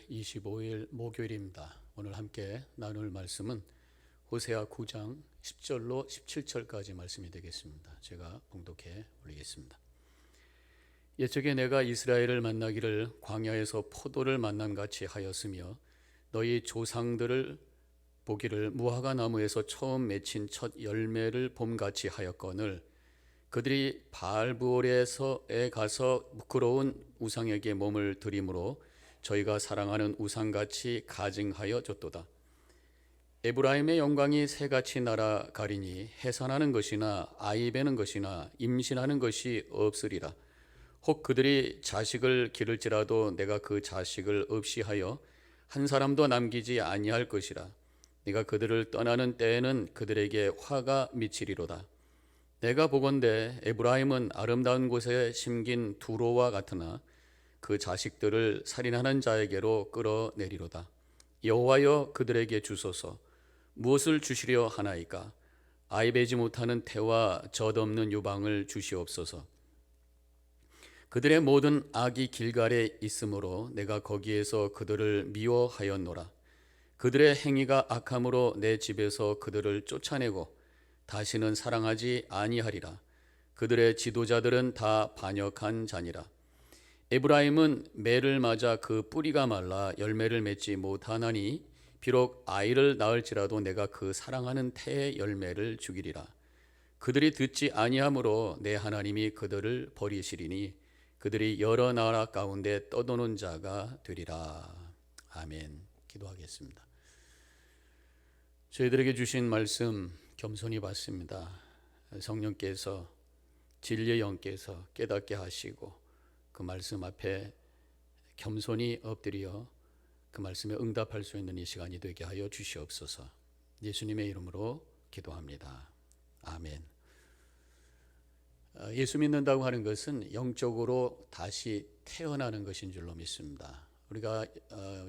25일 목요일입니다. 오늘 함께 나눌 말씀은 호세아 9장 10절로 17절까지 말씀이 되겠습니다. 제가 봉독해 올리겠습니다. 옛적에 내가 이스라엘을 만나기를 광야에서 포도를 만남같이 하였으며 너희 조상들을 보기를 무화과 나무에서 처음 맺힌 첫 열매를 봄같이 하였거늘 그들이 바알브올에서에 가서 부끄러운 우상에게 몸을 들이므로 저희가 사랑하는 우상같이 가증하여 줬도다. 에브라임의 영광이 새같이 날아가리니 해산하는 것이나 아이 베는 것이나 임신하는 것이 없으리라. 혹 그들이 자식을 기를지라도 내가 그 자식을 없이 하여 한 사람도 남기지 아니할 것이라. 네가 그들을 떠나는 때에는 그들에게 화가 미치리로다. 내가 보건대 에브라임은 아름다운 곳에 심긴 두로와 같으나 그 자식들을 살인하는 자에게로 끌어내리로다. 여호와여 그들에게 주소서. 무엇을 주시려 하나이까? 아이 베지 못하는 태와 젖없는 유방을 주시옵소서. 그들의 모든 악이 길갈에 있으므로 내가 거기에서 그들을 미워하였노라. 그들의 행위가 악함으로 내 집에서 그들을 쫓아내고 다시는 사랑하지 아니하리라. 그들의 지도자들은 다 반역한 자니라. 에브라임은 매를 맞아 그 뿌리가 말라 열매를 맺지 못하나니 비록 아이를 낳을지라도 내가 그 사랑하는 태의 열매를 죽이리라. 그들이 듣지 아니하므로 내 하나님이 그들을 버리시리니 그들이 여러 나라 가운데 떠도는 자가 되리라. 아멘. 기도하겠습니다. 저희들에게 주신 말씀 겸손히 받습니다. 성령께서 진리의 영께서 깨닫게 하시고 그 말씀 앞에 겸손히 엎드려 그 말씀에 응답할 수 있는 이 시간이 되게 하여 주시옵소서. 예수님의 이름으로 기도합니다. 아멘. 예수 믿는다고 하는 것은 영적으로 다시 태어나는 것인 줄로 믿습니다. 우리가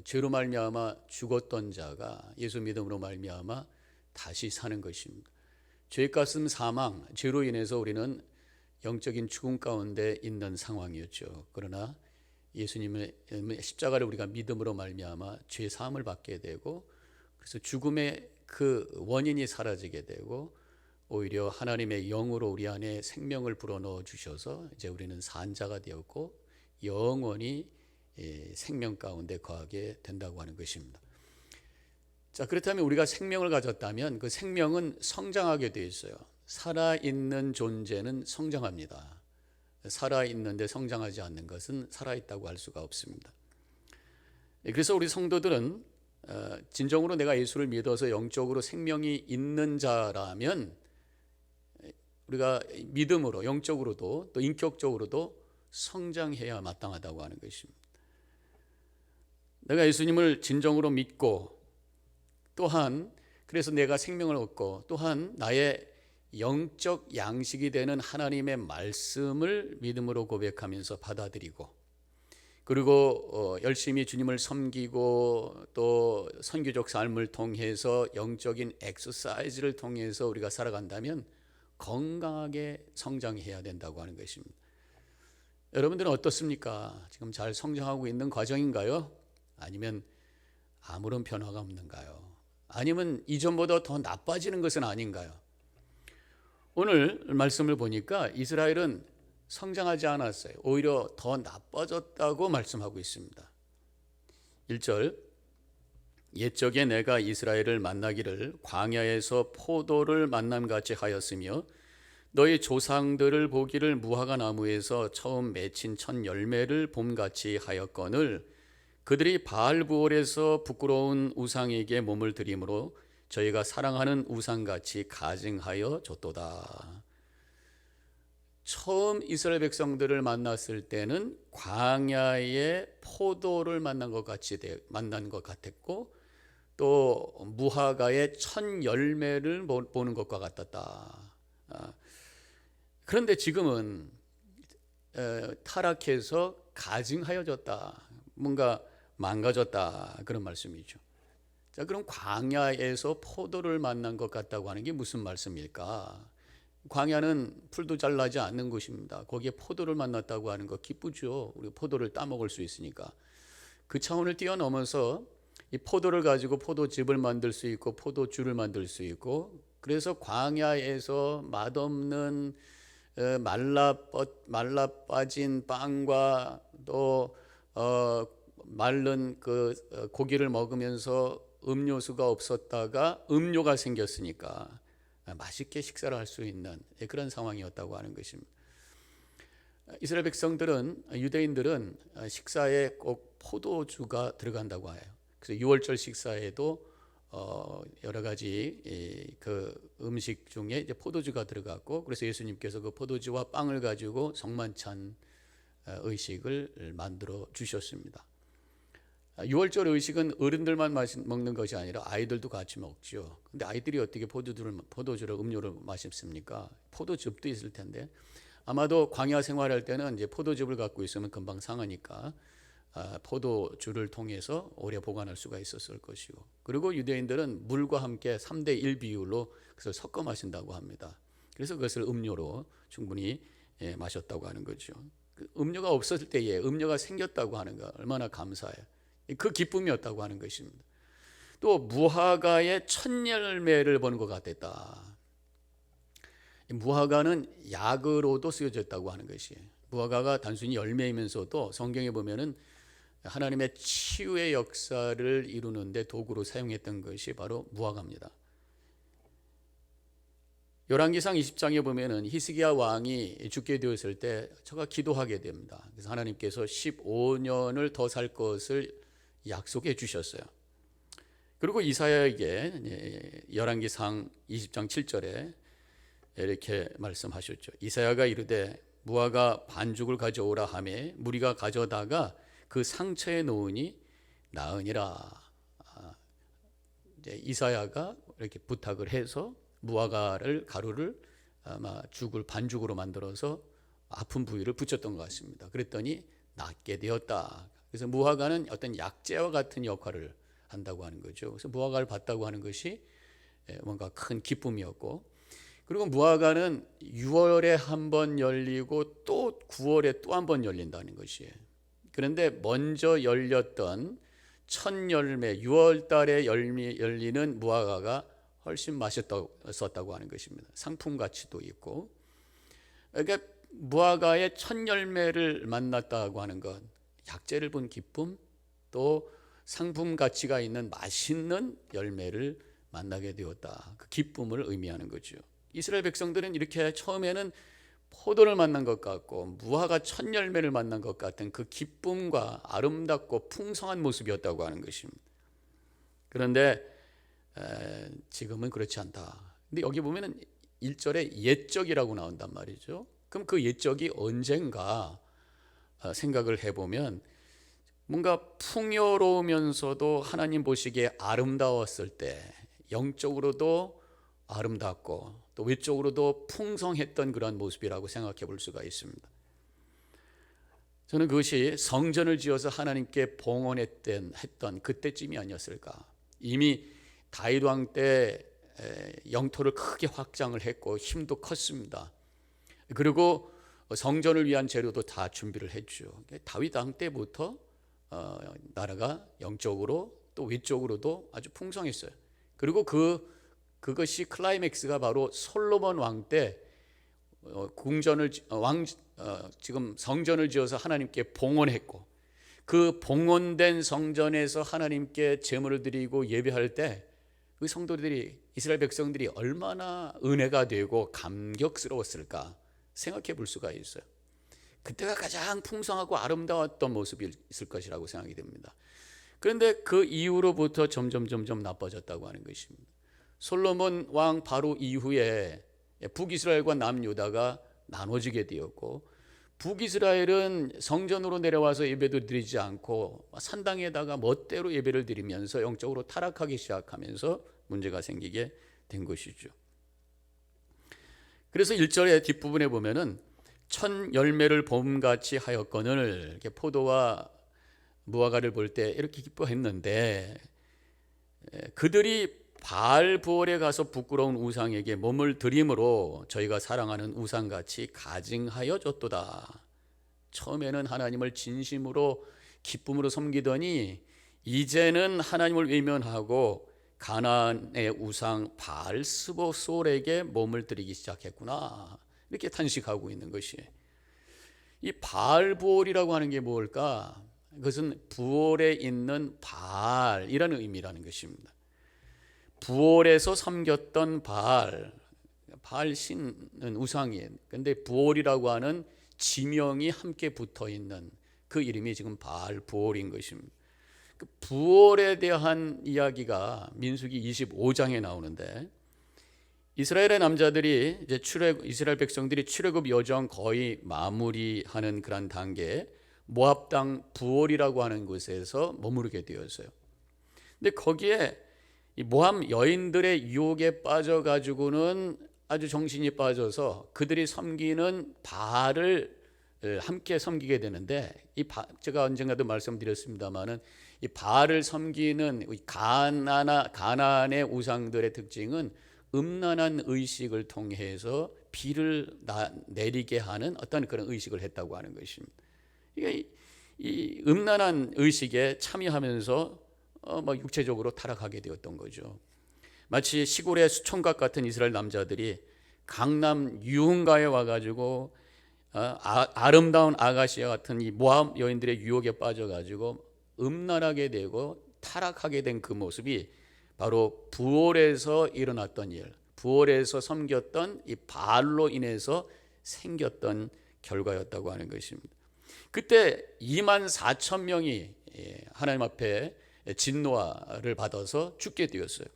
죄로 말미암아 죽었던 자가 예수 믿음으로 말미암아 다시 사는 것입니다. 죄값은 사망, 죄로 인해서 우리는 영적인 죽음 가운데 있는 상황이었죠. 그러나 예수님의 십자가를 우리가 믿음으로 말미암아 죄 사함을 받게 되고 그래서 죽음의 그 원인이 사라지게 되고 오히려 하나님의 영으로 우리 안에 생명을 불어넣어 주셔서 이제 우리는 산자가 되었고 영원히 생명 가운데 거하게 된다고 하는 것입니다. 자, 그렇다면 우리가 생명을 가졌다면 그 생명은 성장하게 되어 있어요. 살아있는 존재는 성장합니다. 살아있는데 성장하지 않는 것은 살아있다고 할 수가 없습니다. 그래서 우리 성도들은 진정으로 내가 예수를 믿어서 영적으로 생명이 있는 자라면 우리가 믿음으로 영적으로도 또 인격적으로도 성장해야 마땅하다고 하는 것입니다. 내가 예수님을 진정으로 믿고 또한 그래서 내가 생명을 얻고 또한 나의 영적 양식이 되는 하나님의 말씀을 믿음으로 고백하면서 받아들이고 그리고 열심히 주님을 섬기고 또 선교적 삶을 통해서 영적인 엑서사이즈를 통해서 우리가 살아간다면 건강하게 성장해야 된다고 하는 것입니다. 여러분들은 어떻습니까? 지금 잘 성장하고 있는 과정인가요? 아니면 아무런 변화가 없는가요? 아니면 이전보다 더 나빠지는 것은 아닌가요? 오늘 말씀을 보니까 이스라엘은 성장하지 않았어요. 오히려 더 나빠졌다고 말씀하고 있습니다. 1절 옛적에 내가 이스라엘을 만나기를 광야에서 포도를 만남같이 하였으며 너희 조상들을 보기를 무화과 나무에서 처음 맺힌 첫 열매를 봄같이 하였거늘 그들이 바알브올에서 부끄러운 우상에게 몸을 들이므로 저희가 사랑하는 우상같이 가증하여 줬도다. 처음 이스라엘 백성들을 만났을 때는 광야에 포도를 만난 것 같았고 또 무화과의 첫 열매를 보는 것과 같았다. 그런데 지금은 타락해서 가증하여졌다. 뭔가 망가졌다. 그런 말씀이죠. 자, 그럼 광야에서 포도를 만난 것 같다고 하는 게 무슨 말씀일까? 광야는 풀도 잘 나지 않는 곳입니다. 거기에 포도를 만났다고 하는 거 기쁘죠. 우리 포도를 따먹을 수 있으니까. 그 차원을 뛰어넘어서 이 포도를 가지고 포도즙을 만들 수 있고 포도주를 만들 수 있고, 그래서 광야에서 맛없는 말라 빠진 빵과 또 마른 그 고기를 먹으면서 음료수가 없었다가 음료가 생겼으니까 맛있게 식사를 할 수 있는 그런 상황이었다고 하는 것입니다. 이스라엘 백성들은, 유대인들은 식사에 꼭 포도주가 들어간다고 해요. 그래서 유월절 식사에도 여러 가지 그 음식 중에 이제 포도주가 들어갔고, 그래서 예수님께서 그 포도주와 빵을 가지고 성만찬 의식을 만들어 주셨습니다. 유월절 의식은 어른들만 먹는 것이 아니라 아이들도 같이 먹죠. 근데 아이들이 어떻게 포도주를 음료를 마십니까? 포도즙도 있을 텐데, 아마도 광야 생활할 때는 이제 포도즙을 갖고 있으면 금방 상하니까 포도주를 통해서 오래 보관할 수가 있었을 것이고, 그리고 유대인들은 물과 함께 3대1 비율로 그것을 섞어 마신다고 합니다. 그래서 그것을 음료로 충분히 마셨다고 하는 거죠. 음료가 없었을 때에 음료가 생겼다고 하는 거 얼마나 감사해요. 그 기쁨이었다고 하는 것입니다. 또 무화과의 첫 열매를 보는 것 같았다. 무화과는 약으로도 쓰여졌다고 하는 것이에요. 무화과가 단순히 열매이면서도 성경에 보면은 하나님의 치유의 역사를 이루는데 도구로 사용했던 것이 바로 무화과입니다. 열왕기상 20장에 보면은 히스기야 왕이 죽게 되었을 때 저가 기도하게 됩니다. 그래서 하나님께서 15년을 더 살 것을 약속해 주셨어요. 그리고 이사야에게 열왕기상 20장 7절에 이렇게 말씀하셨죠. 이사야가 이르되 무화과 반죽을 가져오라 하매 무리가 가져다가 그 상처에 놓으니 나으니라. 이제 이사야가 이렇게 부탁을 해서 무화과를 가루를 아마 죽을 반죽으로 만들어서 아픈 부위를 붙였던 것 같습니다. 그랬더니 낫게 되었다. 그래서 무화과는 어떤 약재와 같은 역할을 한다고 하는 거죠. 그래서 무화과를 봤다고 하는 것이 뭔가 큰 기쁨이었고, 그리고 무화과는 6월에 한 번 열리고 또 9월에 또 한 번 열린다는 것이에요. 그런데 먼저 열렸던 첫 열매 6월 달에 열리는 무화과가 훨씬 맛있었다고 하는 것입니다. 상품 가치도 있고. 그러니까 무화과의 첫 열매를 만났다고 하는 것, 약재를 본 기쁨, 또 상품 가치가 있는 맛있는 열매를 만나게 되었다. 그 기쁨을 의미하는 거죠. 이스라엘 백성들은 이렇게 처음에는 포도를 만난 것 같고 무화과 첫 열매를 만난 것 같은 그 기쁨과 아름답고 풍성한 모습이었다고 하는 것입니다. 그런데 지금은 그렇지 않다. 근데 여기 보면은 1절에 옛적이라고 나온단 말이죠. 그럼 그 옛적이 언젠가 생각을 해보면 뭔가 풍요로우면서도 하나님 보시기에 아름다웠을 때, 영적으로도 아름답고 또 외적으로도 풍성했던 그런 모습이라고 생각해 볼 수가 있습니다. 저는 그것이 성전을 지어서 하나님께 봉헌했던 그때쯤이 아니었을까. 이미 다윗 왕 때 영토를 크게 확장을 했고 힘도 컸습니다. 그리고 성전을 위한 재료도 다 준비를 했죠. 다윗 왕 때부터 나라가 영적으로 또 외적으로도 아주 풍성했어요. 그리고 그것이 클라이맥스가 바로 솔로몬 왕 때 지금 성전을 지어서 하나님께 봉헌했고, 그 봉헌된 성전에서 하나님께 제물을 드리고 예배할 때 그 성도들이, 이스라엘 백성들이 얼마나 은혜가 되고 감격스러웠을까 생각해 볼 수가 있어요. 그때가 가장 풍성하고 아름다웠던 모습이 있을 것이라고 생각이 됩니다. 그런데 그 이후로부터 점점 나빠졌다고 하는 것입니다. 솔로몬 왕 바로 이후에 북이스라엘과 남유다가 나눠지게 되었고, 북이스라엘은 성전으로 내려와서 예배도 드리지 않고 산당에다가 멋대로 예배를 드리면서 영적으로 타락하기 시작하면서 문제가 생기게 된 것이죠. 그래서 1절의 뒷부분에 보면은 첫 열매를 봄같이 하였거늘, 이렇게 포도와 무화과를 볼 때 이렇게 기뻐했는데 그들이 바알 부월에 가서 부끄러운 우상에게 몸을 드림으로 저희가 사랑하는 우상같이 가증하여 줬도다. 처음에는 하나님을 진심으로 기쁨으로 섬기더니 이제는 하나님을 외면하고 가나안의 우상 바알스보솔에게 몸을 드리기 시작했구나. 이렇게 탄식하고 있는 것이에요. 이 바알보올이라고 하는 게 뭘까? 그것은 부올에 있는 바알이라는 의미라는 것입니다. 부올에서 섬겼던 바알 신은 우상이에요. 그런데 부올이라고 하는 지명이 함께 붙어 있는 그 이름이 지금 바알부올인 것입니다. 그 부올에 대한 이야기가 민수기 25장에 나오는데, 이스라엘의 남자들이 이제 이스라엘 백성들이 출애굽 여정 거의 마무리하는 그런 단계에 모압 땅 부올이라고 하는 곳에서 머무르게 되었어요. 근데 거기에 이 모압 여인들의 유혹에 빠져 가지고는 아주 정신이 빠져서 그들이 섬기는 바알을 함께 섬기게 되는데, 제가 언젠가도 말씀드렸습니다마는 이 바알을 섬기는 가나안의 우상들의 특징은 음란한 의식을 통해서 비를 내리게 하는 어떤 그런 의식을 했다고 하는 것입니다. 이 음란한 의식에 참여하면서 육체적으로 타락하게 되었던 거죠. 마치 시골의 수총각 같은 이스라엘 남자들이 강남 유흥가에 와가지고 아름다운 아가씨와 같은 이 모압 여인들의 유혹에 빠져가지고 음란하게 되고 타락하게 된 그 모습이 바로 부올에서 일어났던 일, 부올에서 섬겼던 이 바알로 인해서 생겼던 결과였다고 하는 것입니다. 그때 24,000명이 하나님 앞에 진노를 받아서 죽게 되었어요.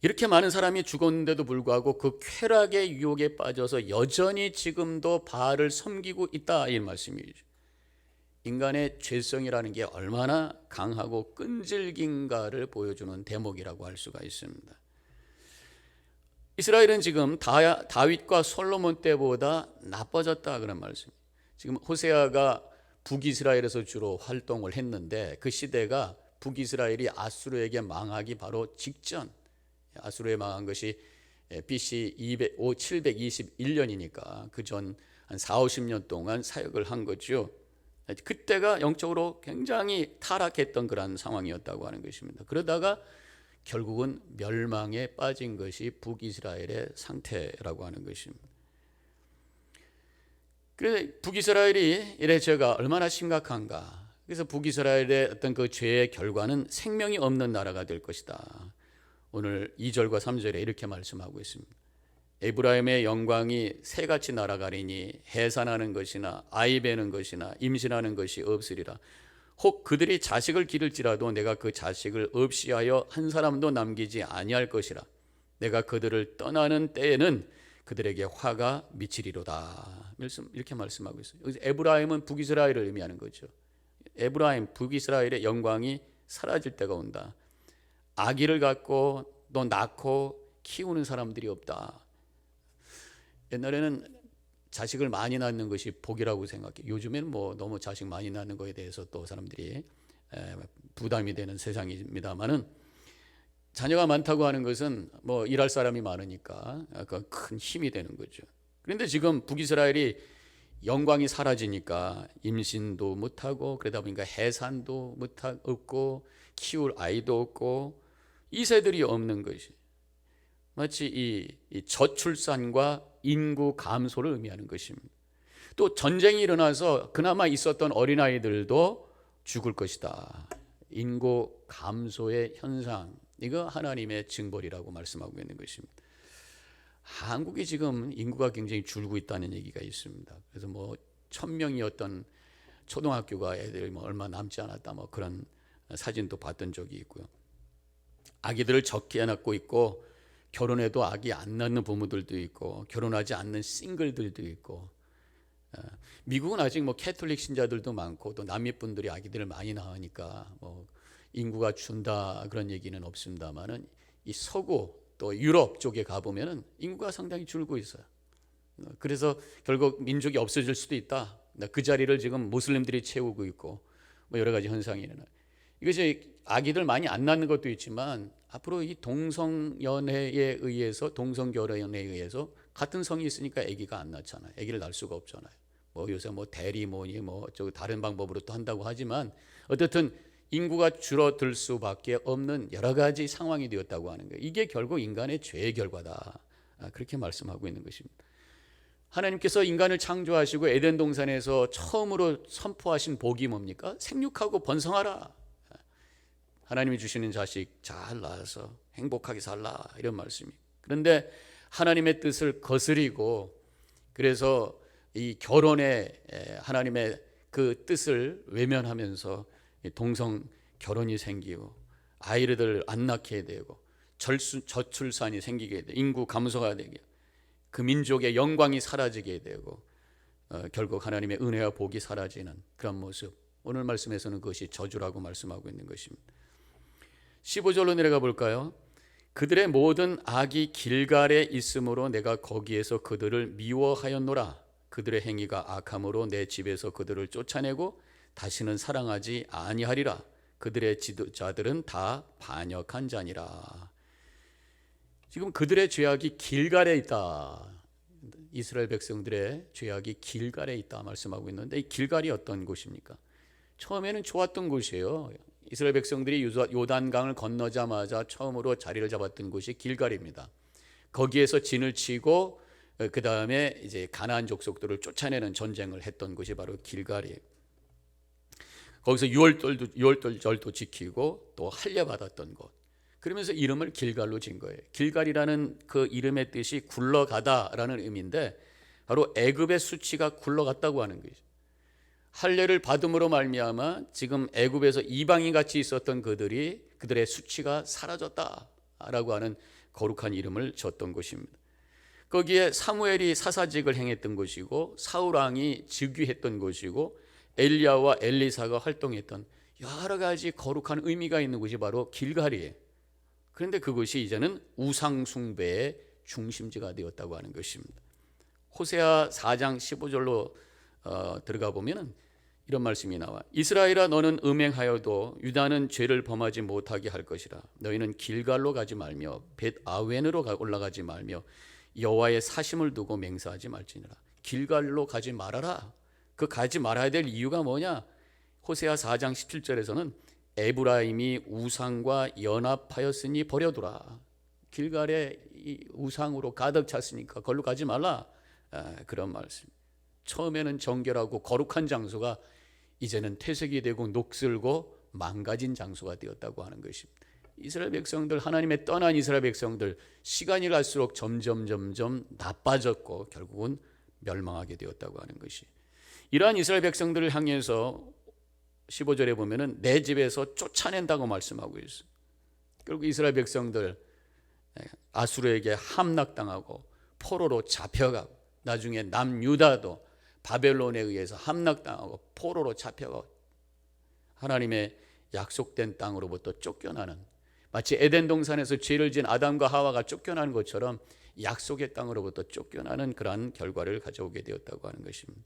이렇게 많은 사람이 죽었는데도 불구하고 그 쾌락의 유혹에 빠져서 여전히 지금도 바알을 섬기고 있다, 이 말씀이죠. 인간의 죄성이라는 게 얼마나 강하고 끈질긴가를 보여주는 대목이라고 할 수가 있습니다. 이스라엘은 지금 다윗과 솔로몬 때보다 나빠졌다, 그런 말씀. 지금 호세아가 북이스라엘에서 주로 활동을 했는데, 그 시대가 북이스라엘이 아수르에게 망하기 바로 직전, 아수르에 망한 것이 BC 721년이니까 그 전 한 40-50년 동안 사역을 한 거죠. 그때가 영적으로 굉장히 타락했던 그런 상황이었다고 하는 것입니다. 그러다가 결국은 멸망에 빠진 것이 북이스라엘의 상태라고 하는 것입니다. 그래서 북이스라엘이 이래 죄가 얼마나 심각한가. 그래서 북이스라엘의 어떤 그 죄의 결과는 생명이 없는 나라가 될 것이다. 오늘 2절과 3절에 이렇게 말씀하고 있습니다. 에브라임의 영광이 새같이 날아가리니 해산하는 것이나 아이 베는 것이나 임신하는 것이 없으리라. 혹 그들이 자식을 기를지라도 내가 그 자식을 없이 하여 한 사람도 남기지 아니할 것이라. 내가 그들을 떠나는 때에는 그들에게 화가 미치리로다. 이렇게 말씀하고 있어요. 에브라임은 북이스라엘을 의미하는 거죠. 에브라임, 북이스라엘의 영광이 사라질 때가 온다. 아기를 갖고 또 낳고 키우는 사람들이 없다. 옛날에는 자식을 많이 낳는 것이 복이라고 생각해. 요즘에는 너무 자식 많이 낳는 것에 대해서 또 사람들이 부담이 되는 세상입니다만은, 자녀가 많다고 하는 것은 일할 사람이 많으니까 큰 힘이 되는 거죠. 그런데 지금 북이스라엘이 영광이 사라지니까 임신도 못하고, 그러다 보니까 해산도 없고 키울 아이도 없고 이세들이 없는 것이 마치 이 저출산과 인구 감소를 의미하는 것입니다. 또 전쟁이 일어나서 그나마 있었던 어린아이들도 죽을 것이다. 인구 감소의 현상, 이거 하나님의 징벌이라고 말씀하고 있는 것입니다. 한국이 지금 인구가 굉장히 줄고 있다는 얘기가 있습니다. 그래서 1,000명이었던 초등학교가 애들이 얼마 남지 않았다, 그런 사진도 봤던 적이 있고요. 아기들을 적게 낳고 있고, 결혼해도 아기 안 낳는 부모들도 있고, 결혼하지 않는 싱글들도 있고, 미국은 아직 캐톨릭 신자들도 많고 또 남미 분들이 아기들을 많이 낳으니까 인구가 준다 그런 얘기는 없습니다만은, 이 서구 또 유럽 쪽에 가보면은 인구가 상당히 줄고 있어요. 그래서 결국 민족이 없어질 수도 있다. 그 자리를 지금 무슬림들이 채우고 있고 여러 가지 현상이 일어나요. 이것이 아기들 많이 안 낳는 것도 있지만, 앞으로 이 동성연애에 의해서, 동성결혼에 의해서 같은 성이 있으니까 아기가 안 낳잖아요. 아기를 낳을 수가 없잖아요. 요새 대리 뭐니 저 다른 방법으로 또 한다고 하지만 어쨌든 인구가 줄어들 수밖에 없는 여러 가지 상황이 되었다고 하는 거예요. 이게 결국 인간의 죄의 결과다. 그렇게 말씀하고 있는 것입니다. 하나님께서 인간을 창조하시고 에덴 동산에서 처음으로 선포하신 복이 뭡니까? 생육하고 번성하라. 하나님이 주시는 자식 잘 낳아서 행복하게 살라, 이런 말씀입니다. 그런데 하나님의 뜻을 거스리고 그래서 이 결혼에 하나님의 그 뜻을 외면하면서 동성 결혼이 생기고 아이를 안 낳게 되고 저출산이 생기게 되고 인구 감소가 되게, 그 민족의 영광이 사라지게 되고 결국 하나님의 은혜와 복이 사라지는 그런 모습, 오늘 말씀에서는 그것이 저주라고 말씀하고 있는 것입니다. 15절로 내려가 볼까요? 그들의 모든 악이 길갈에 있으므로 내가 거기에서 그들을 미워하였노라. 그들의 행위가 악함으로 내 집에서 그들을 쫓아내고 다시는 사랑하지 아니하리라. 그들의 지도자들은 다 반역한 자니라. 지금 그들의 죄악이 길갈에 있다. 이스라엘 백성들의 죄악이 길갈에 있다 말씀하고 있는데, 이 길갈이 어떤 곳입니까? 처음에는 좋았던 곳이에요. 이스라엘 백성들이 요단강을 건너자마자 처음으로 자리를 잡았던 곳이 길갈입니다. 거기에서 진을 치고 그 다음에 이제 가나안 족속들을 쫓아내는 전쟁을 했던 곳이 바로 길갈이에요. 거기서 유월절도 지키고 또 할례받았던 곳. 그러면서 이름을 길갈로 진 거예요. 길갈이라는 그 이름의 뜻이 굴러가다라는 의미인데 바로 애굽의 수치가 굴러갔다고 하는 거죠. 할례를 받음으로 말미암아 지금 애굽에서 이방인 같이 있었던 그들의 수치가 사라졌다라고 하는 거룩한 이름을 줬던 곳입니다. 거기에 사무엘이 사사직을 행했던 곳이고 사울 왕이 즉위했던 곳이고 엘리야와 엘리사가 활동했던 여러 가지 거룩한 의미가 있는 곳이 바로 길갈이에요. 그런데 그것이 이제는 우상 숭배의 중심지가 되었다고 하는 것입니다. 호세아 4장 15절로 들어가 보면은 이런 말씀이 나와. 이스라엘아, 너는 음행하여도 유다는 죄를 범하지 못하게 할 것이라. 너희는 길갈로 가지 말며 벳 아웬으로 올라가지 말며 여호와의 사심을 두고 맹세하지 말지니라. 길갈로 가지 말아라. 그 가지 말아야 될 이유가 뭐냐? 호세아 4장 17절에서는 에브라임이 우상과 연합하였으니 버려두라. 길갈에 이 우상으로 가득 찼으니까 거기로 가지 말라. 그런 말씀. 처음에는 정결하고 거룩한 장소가 이제는 퇴색이 되고 녹슬고 망가진 장소가 되었다고 하는 것입니다. 이스라엘 백성들, 하나님의 떠난 이스라엘 백성들, 시간이 갈수록 점점 나빠졌고 결국은 멸망하게 되었다고 하는 것이, 이러한 이스라엘 백성들을 향해서 15절에 보면은 내 집에서 쫓아낸다고 말씀하고 있어요. 결국 이스라엘 백성들 아수르에게 함락당하고 포로로 잡혀가고 나중에 남유다도 바벨론에 의해서 함락당하고 포로로 잡혀가고 하나님의 약속된 땅으로부터 쫓겨나는, 마치 에덴 동산에서 죄를 지은 아담과 하와가 쫓겨나는 것처럼 약속의 땅으로부터 쫓겨나는 그러한 결과를 가져오게 되었다고 하는 것입니다.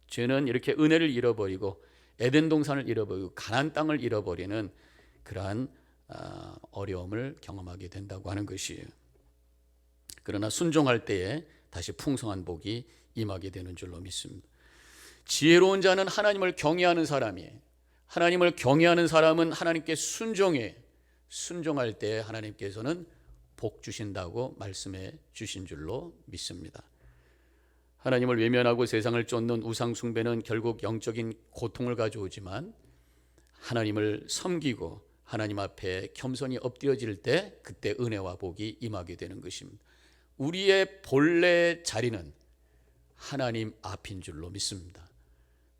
죄는 이렇게 은혜를 잃어버리고 에덴 동산을 잃어버리고 가나안 땅을 잃어버리는 그러한 어려움을 경험하게 된다고 하는 것이에요. 그러나 순종할 때에 다시 풍성한 복이 임하게 되는 줄로 믿습니다. 지혜로운 자는 하나님을 경외하는 사람이에요. 하나님을 경외하는 사람은 하나님께 순종해. 순종할 때 하나님께서는 복 주신다고 말씀해 주신 줄로 믿습니다. 하나님을 외면하고 세상을 쫓는 우상 숭배는 결국 영적인 고통을 가져오지만 하나님을 섬기고 하나님 앞에 겸손히 엎드려질 때 그때 은혜와 복이 임하게 되는 것입니다. 우리의 본래 자리는 하나님 앞인 줄로 믿습니다.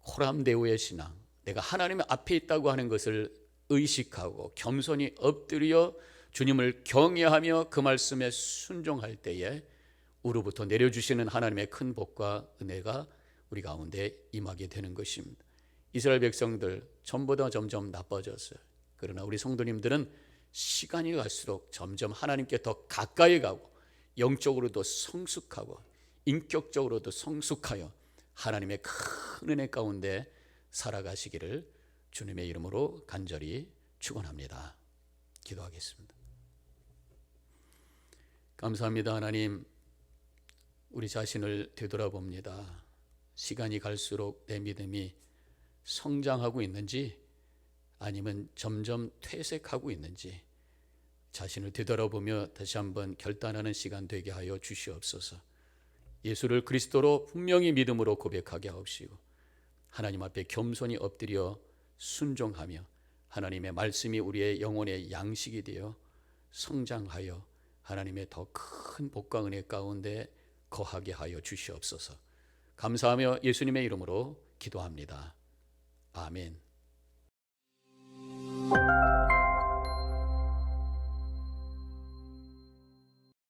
코람데오의 신앙, 내가 하나님 앞에 있다고 하는 것을 의식하고 겸손히 엎드려 주님을 경외하며 그 말씀에 순종할 때에 우로부터 내려주시는 하나님의 큰 복과 은혜가 우리 가운데 임하게 되는 것입니다. 이스라엘 백성들 전보다 점점 나빠졌어요. 그러나 우리 성도님들은 시간이 갈수록 점점 하나님께 더 가까이 가고 영적으로도 성숙하고 인격적으로도 성숙하여 하나님의 큰 은혜 가운데 살아가시기를 주님의 이름으로 간절히 축원합니다. 기도하겠습니다. 감사합니다. 하나님, 우리 자신을 되돌아봅니다. 시간이 갈수록 내 믿음이 성장하고 있는지 아니면 점점 퇴색하고 있는지 자신을 되돌아보며 다시 한번 결단하는 시간 되게 하여 주시옵소서. 예수를 그리스도로 분명히 믿음으로 고백하게 하옵시고 하나님 앞에 겸손히 엎드려 순종하며 하나님의 말씀이 우리의 영혼의 양식이 되어 성장하여 하나님의 더 큰 복과 은혜 가운데 거하게 하여 주시옵소서. 감사하며 예수님의 이름으로 기도합니다. 아멘.